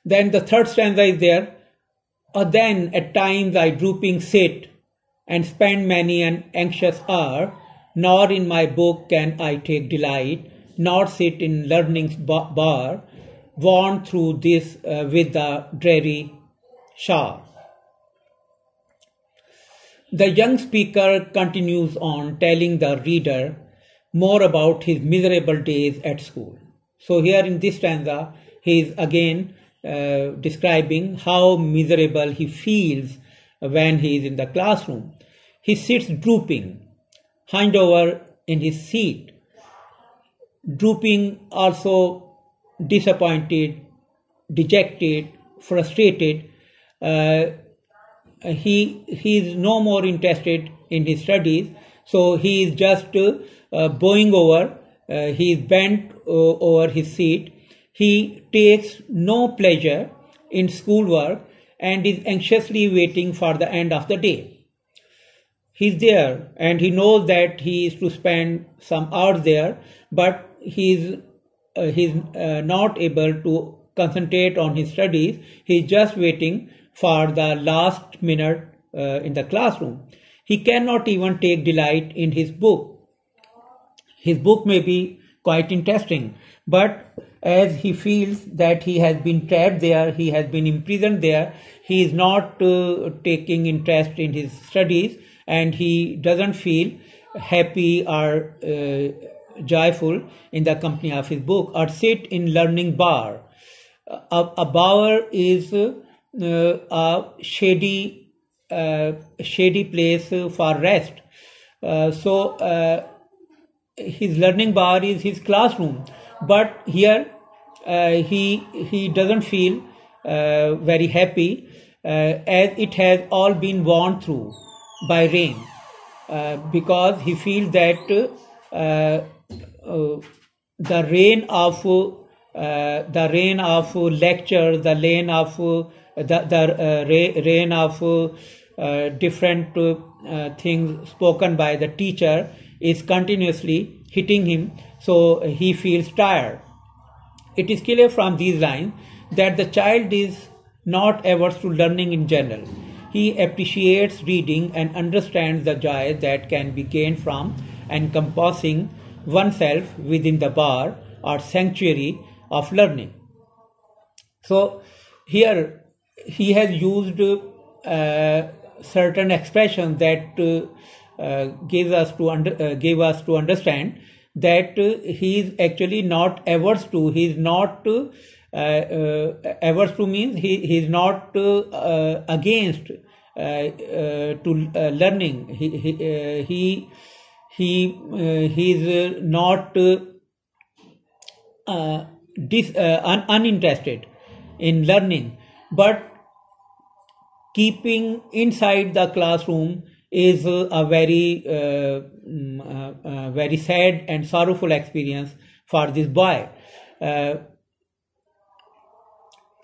Then the third stanza is there. Or then at times I drooping sit and spend many an anxious hour, nor in my book can I take delight, nor sit in learning's bar, worn through this with the dreary shower. The young speaker continues on telling the reader more about his miserable days at school. So here in this stanza, he is again describing how miserable he feels when he is in the classroom. He sits drooping, hunched over in his seat, drooping, also disappointed, dejected, frustrated. He is no more interested in his studies, so he is just bowing over, he is bent over his seat. He takes no pleasure in schoolwork and is anxiously waiting for the end of the day. He is there and he knows that he is to spend some hours there, but he is not able to concentrate on his studies. He is just waiting for the last minute in the classroom. He cannot even take delight in his book. His book may be quite interesting, but as he feels that he has been trapped there, he has been imprisoned there, he is not taking interest in his studies, and he doesn't feel happy or joyful in the company of his book, or sit in learning bar. A bower is a shady place for rest. So his learning bar is his classroom, but here he doesn't feel very happy as it has all been worn through by rain, because he feels that the rain of lectures, the rain of different things spoken by the teacher is continuously hitting him, so he feels tired. It is clear from these lines that the child is not averse to learning in general. He appreciates reading and understands the joy that can be gained from encompassing oneself within the bar or sanctuary of learning. So here he has used certain expressions that gave us to understand that he is actually not averse to. He is not averse to means he is not against to learning. He is not uninterested in learning, but keeping inside the classroom is a very sad and sorrowful experience for this boy.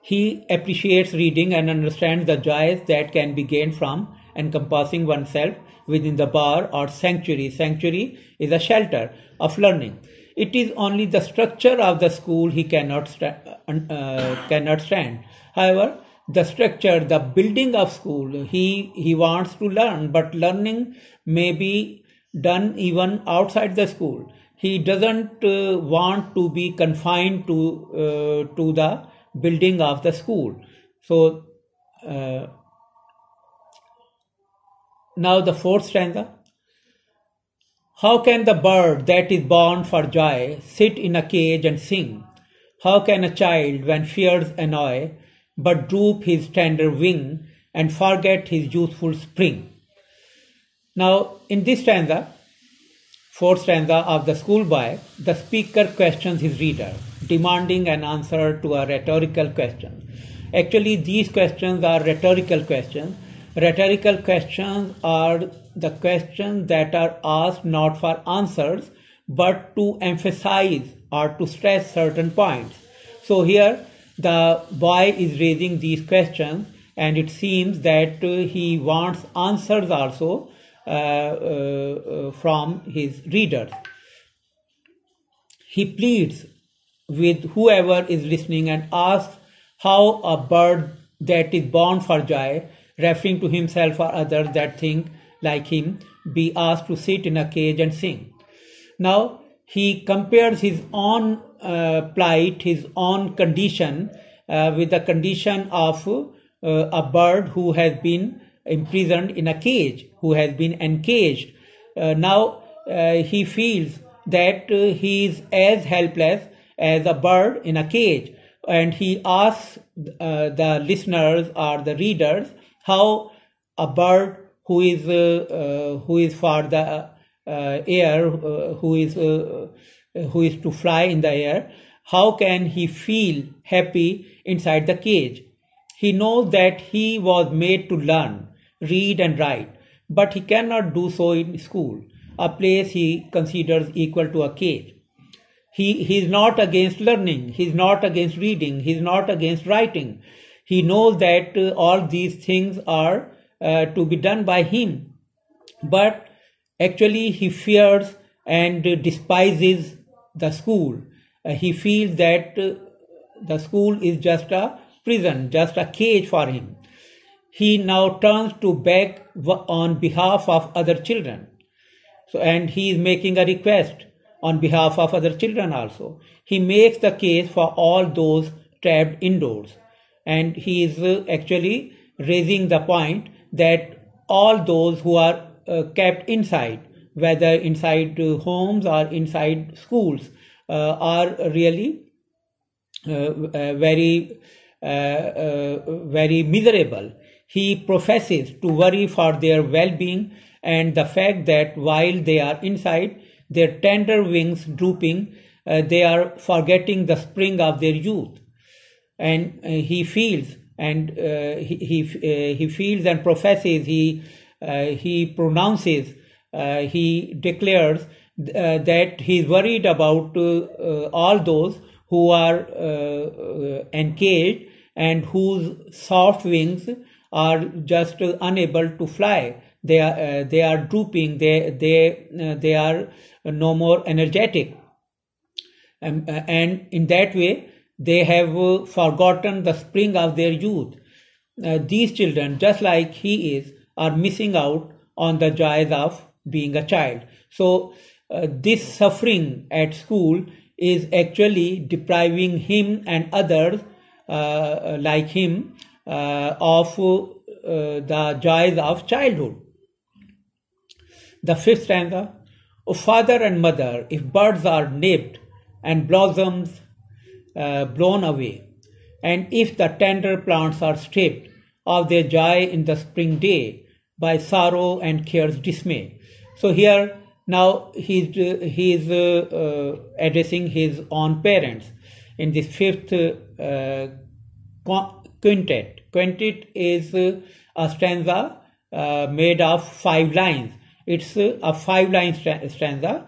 He appreciates reading and understands the joys that can be gained from encompassing oneself within the bar or sanctuary. Sanctuary is a shelter of learning. It is only the structure of the school he cannot stand. However, the structure, the building of school, he wants to learn, but learning may be done even outside the school. He doesn't want to be confined to the building of the school. So now the fourth stanza. How can the bird that is born for joy sit in a cage and sing? How can a child, when fears annoy, but droop his tender wing and forget his youthful spring? Now, in this stanza, fourth stanza of the schoolboy, the speaker questions his reader, demanding an answer to a rhetorical question. Actually, these questions are rhetorical questions. Rhetorical questions are the questions that are asked not for answers, but to emphasize or to stress certain points. So here, the boy is raising these questions, and it seems that he wants answers also from his readers. He pleads with whoever is listening and asks how a bird that is born for joy, referring to himself or others that think like him, be asked to sit in a cage and sing. Now he compares his own plight, his own condition with the condition of a bird who has been imprisoned in a cage, who has been encaged. Now he feels that he is as helpless as a bird in a cage, and he asks the listeners or the readers how a bird who is for the air, who is to fly in the air, how can he feel happy inside the cage? He knows that he was made to learn, read and write, but he cannot do so in school, a place he considers equal to a cage. He is not against learning, he is not against reading, he is not against writing. He knows that all these things are to be done by him, but actually he fears and despises the school. He feels that the school is just a prison, just a cage for him. He now turns to beg on behalf of other children. So, and he is making a request on behalf of other children also. He makes the case for all those trapped indoors. And he is actually raising the point that all those who are kept inside, whether inside homes or inside schools, are really very miserable. He professes to worry for their well-being and the fact that while they are inside, their tender wings drooping, they are forgetting the spring of their youth. And he feels and he feels and professes, he pronounces, he declares that he is worried about all those who are encaged and whose soft wings are just unable to fly. They are drooping. They are no more energetic, and in that way they have forgotten the spring of their youth. These children, just like he is, are missing out on the joys of being a child. So this suffering at school is actually depriving him and others like him of the joys of childhood. The fifth stanza: O father and mother, if birds are nipped and blossoms blown away, and if the tender plants are stripped of their joy in the spring day by sorrow and care's dismay. So here now he is addressing his own parents in this fifth quintet. Quintet is a stanza made of 5 lines. It's a 5-line stanza,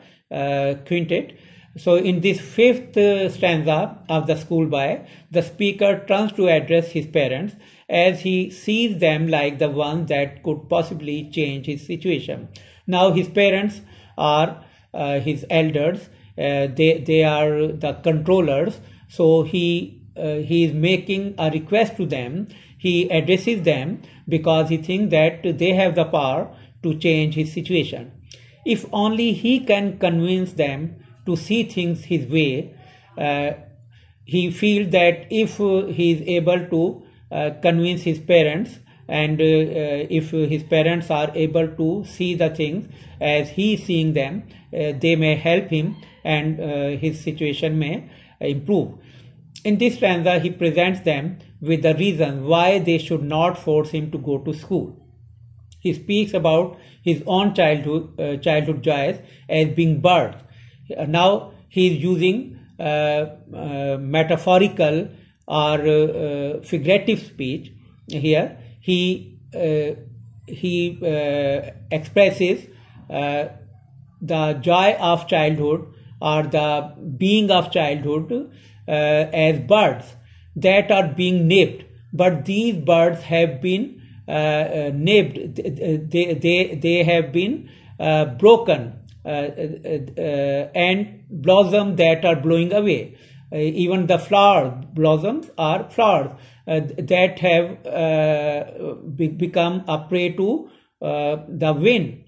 quintet. So in this fifth stanza of the schoolboy, the speaker turns to address his parents as he sees them like the ones that could possibly change his situation. Now his parents are his elders, they are the controllers, so he is making a request to them. He addresses them because he thinks that they have the power to change his situation. If only he can convince them to see things his way, he feels that if he is able to convince his parents, and if his parents are able to see the things as he is seeing them, they may help him and his situation may improve. In this stanza, he presents them with the reason why they should not force him to go to school. He speaks about his own childhood joys as being birds. Now he is using metaphorical or figurative speech here. He expresses the joy of childhood or the being of childhood as birds that are being nipped, but these birds have been nipped, they have been broken, and blossom that are blowing away. Even the flower blossoms are flowers that have become a prey to the wind.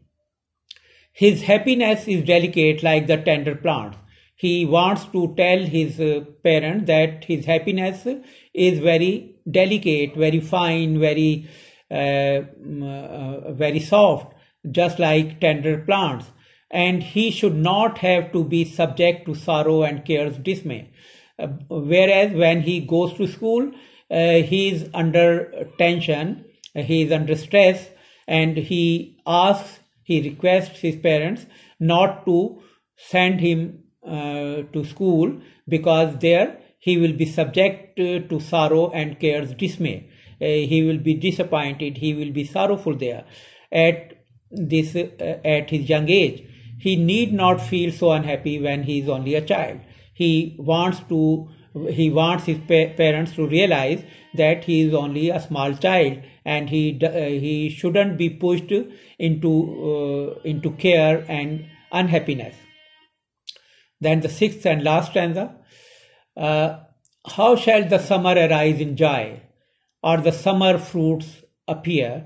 His happiness is delicate like the tender plants. He wants to tell his parents that his happiness is very delicate, very fine, very soft, just like tender plants. And he should not have to be subject to sorrow and care's dismay. Whereas when he goes to school, he is under tension, he is under stress, and he requests his parents not to send him to school, because there he will be subject to sorrow and care's dismay. He will be disappointed, he will be sorrowful there at his young age. He need not feel so unhappy when he is only a child. He wants his parents to realize that he is only a small child, and he shouldn't be pushed into care and unhappiness. Then the sixth and last stanza. How shall the summer arise in joy, or the summer fruits appear?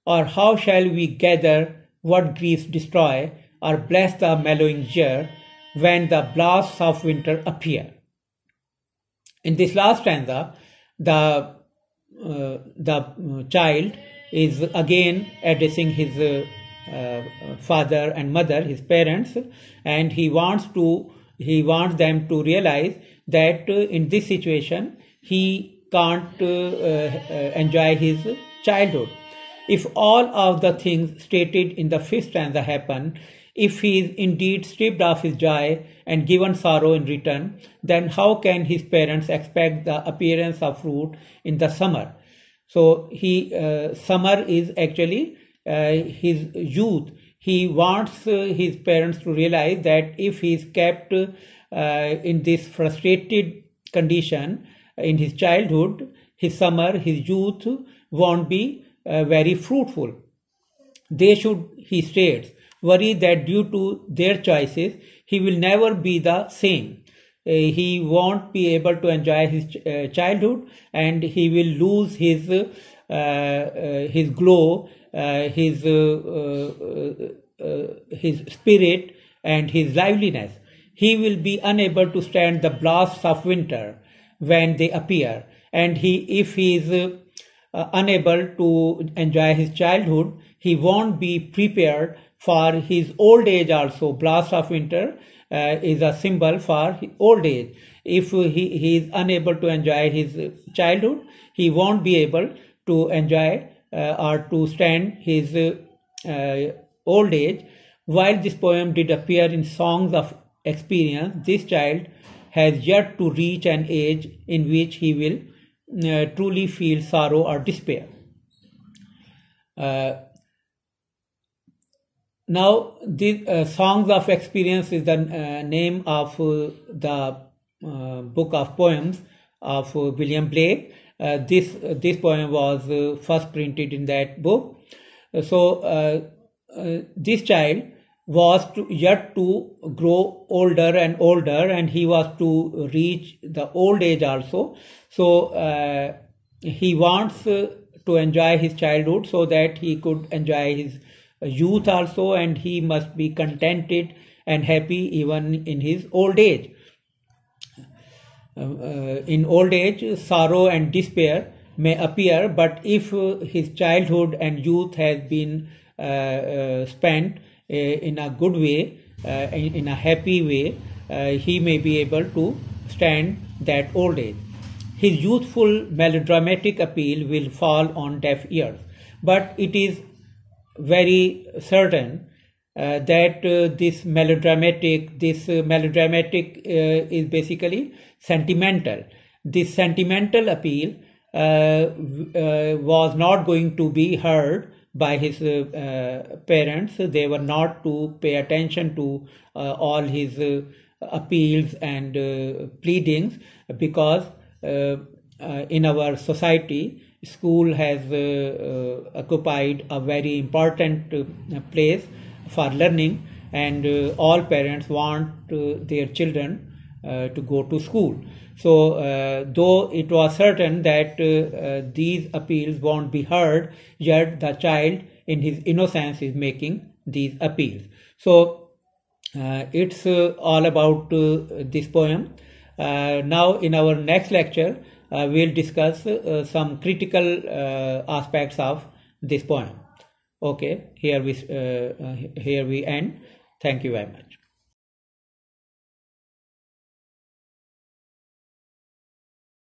Or how shall we gather what griefs destroy, or bless the mellowing year, when the blasts of winter appear? In this last stanza, the child is again addressing his father and mother, his parents, and he wants them to realize that in this situation he can't enjoy his childhood. If all of the things stated in the fifth stanza happen, if he is indeed stripped of his joy and given sorrow in return, then how can his parents expect the appearance of fruit in the summer? So summer is actually his youth. He wants his parents to realize that if he is kept in this frustrated condition in his childhood, his summer, his youth won't be very fruitful. They should, he states, worry that due to their choices, he will never be the same. He won't be able to enjoy his childhood, and he will lose his glow, his spirit, and his liveliness. He will be unable to stand the blasts of winter when they appear, and if he is unable to enjoy his childhood, he won't be prepared for his old age also. Blast of winter is a symbol for old age. If he is unable to enjoy his childhood, he won't be able to enjoy or to stand his old age. While this poem did appear in Songs of Experience, this child has yet to reach an age in which he will truly feel sorrow or despair. Now, the Songs of Experience is the name of the book of poems of William Blake. This poem was first printed in that book. So this child was yet to grow older and older, and he was to reach the old age also. So he wants to enjoy his childhood so that he could enjoy his youth also, and he must be contented and happy even in his old age. In old age, sorrow and despair may appear, but if his childhood and youth has been spent in a good way, in a happy way, he may be able to stand that old age. His youthful melodramatic appeal will fall on deaf ears, but it is very certain that this melodramatic is basically sentimental. This sentimental appeal was not going to be heard by his parents. They were not to pay attention to all his appeals and pleadings, because in our society, school has occupied a very important place for learning, and all parents want their children to go to school. So though it was certain that these appeals won't be heard, yet the child in his innocence is making these appeals. So it's all about this poem. Now in our next lecture we'll discuss some critical aspects of this poem. Okay, here we end. Thank you very much.